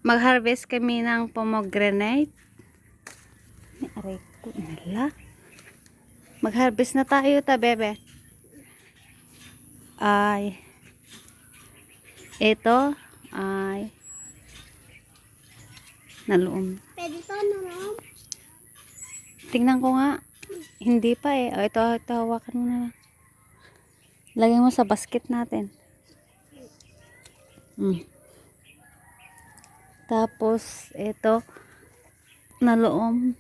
Mag-harvest kami ng pomegranate. Aray ko, nala. Mag-harvest na tayo ta, bebe. Ay. Ito ay naluom. Pwede to, naluom? Tingnan ko nga. Hindi pa eh. O, ito hawakan mo na lang. Lagyan mo sa basket natin. Tapos, ito, naluom,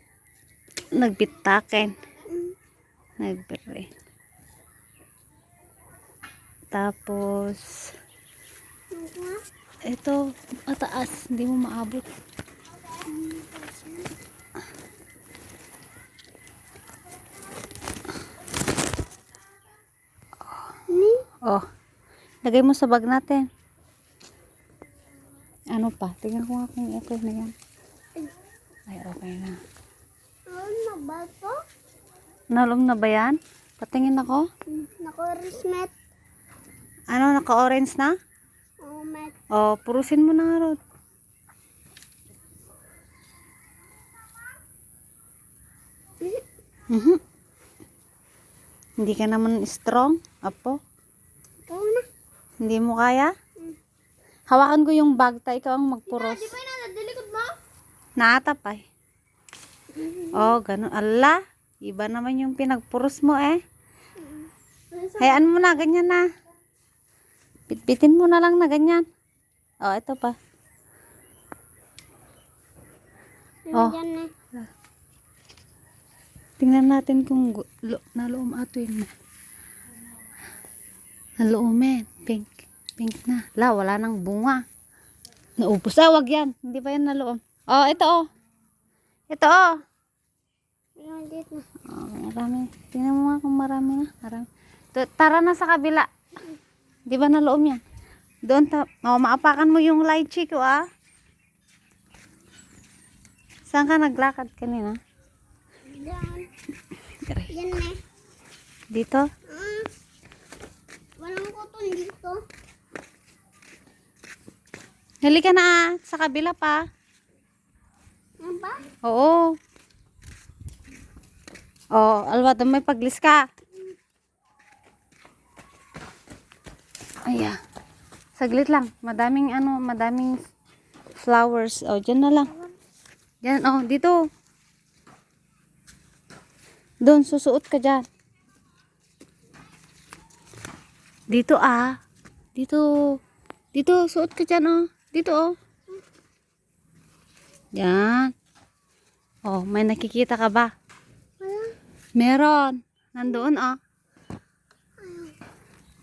nagbitaken, nagbere. Tapos, ito, mataas, hindi mo maabot. Oh, lagay mo sa bag natin. Ano pa? Tingnan ko nga kung okay na yan. Ay, okay na. Ano ba to? Nalum na ba yan? Patingin ako. Naka-resmet. Ano, naka-orange na? Oh, met. Oh, purusin mo na nga, Rod. Hindi ka naman strong, apo. Ikaw na. Hindi mo kaya? Hawakan ko yung bag, ta ikaw ang magpuros. Di ba yun na nadilikod mo? Naatapay. Oh, ganun. Allah, iba naman yung pinagpuros mo eh. Hayaan mo na, ganyan na. Pitpitin mo na lang na ganyan. Oh, ito pa. Oh. Yan na. Tingnan natin kung naluom ato yun. Naluom eh. Pink. Pink na. La, wala nang bunga. Naubos. Ah, wag yan. Hindi pa yan naluom. Oh, ito oh. Ito oh. Yan dito. Oh, marami. Tingnan mo nga kung marami na. Marami. Tara na sa kabila. Di ba naluom yan? Doon oh, maapakan mo yung lychee ko ah. Saan ka naglakad kanina? Yan. Yan na. Dito? Walang kuton dito. Halika na ah. Sa kabila pa. Yan ba? Oo. Oh, alwado may paglis ka. Aya. Saglit lang. Madaming madaming flowers. Oh, diyan na lang. Diyan, oh, dito. Doon, susuot ka dyan. Dito ah. Dito. Dito, suot ka dyan oh. Dito oh. Yan. Oh, may nakikita ka ba? Wala. Meron. Nandoon oh.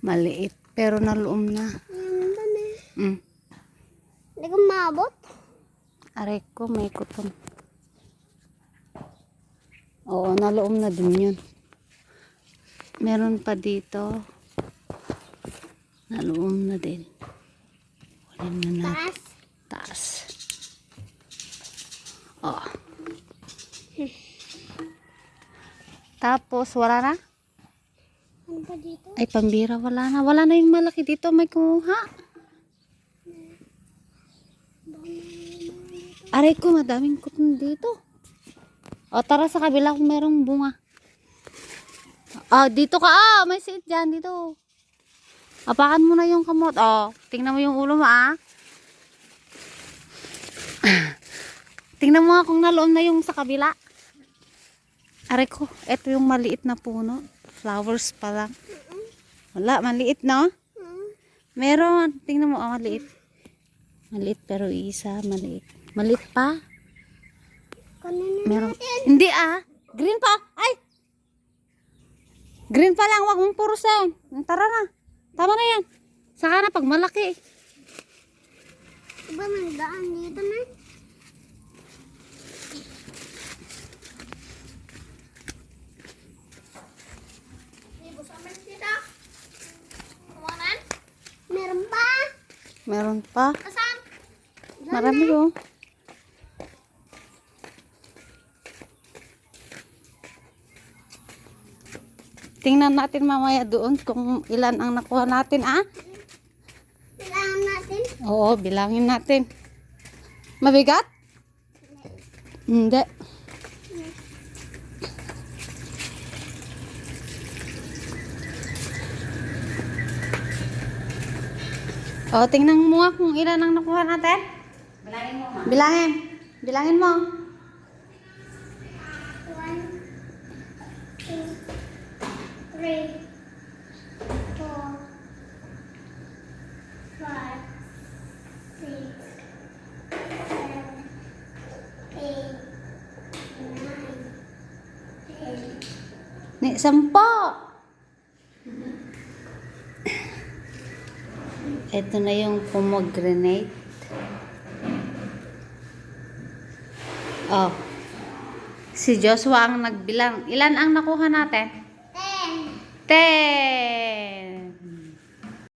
Maliit. Pero naluom na. Yan ba na? Hindi ko maabot. Aray ko, may kutom. Oo, naluom na din yun. Meron pa dito. Naluom na din. Kunin na natin. Taas. Taas. Oh. Tapos, wala na? Ano pa dito? Ay, pambira, wala na. Wala na yung malaki dito. May kumuha. Aray ko, madaming kutom dito. O, tara sa kabila kung merong bunga. Dito ka. May seat dyan. Dito. Apakan mo na yung kamot. Tingnan mo yung ulo mo, Tingnan mo nga kung naluom na yung sa kabila. Aray ko, ito yung maliit na puno. Flowers pa lang. Wala, maliit, no? Meron. Tingnan mo, maliit. Maliit pero isa, maliit. Maliit pa. Kanina Meron. Hindi Green pa. Ay! Green pa lang. Wag mong purusin. Tara na. Tama na yan. Saka na pag malaki. diba may daan dito na? Meron pa? Meron pa. Asan? Marami oh. Tingnan natin mamaya doon kung ilan ang nakuha natin, Kailangan natin. Oo, bilangin natin. Mabigat? Hindi. O, tingnan mo nga kung ilan ang nakuha natin. Bilangin mo, ma. Bilangin. Bilangin mo. 1, 2, 3, 4, 5, 6, 7, 8, 9, 10. Ni, 10. Ito na yung pomegranate. Oh. Si Joshua ang nagbilang. Ilan ang nakuha natin? 10. 10.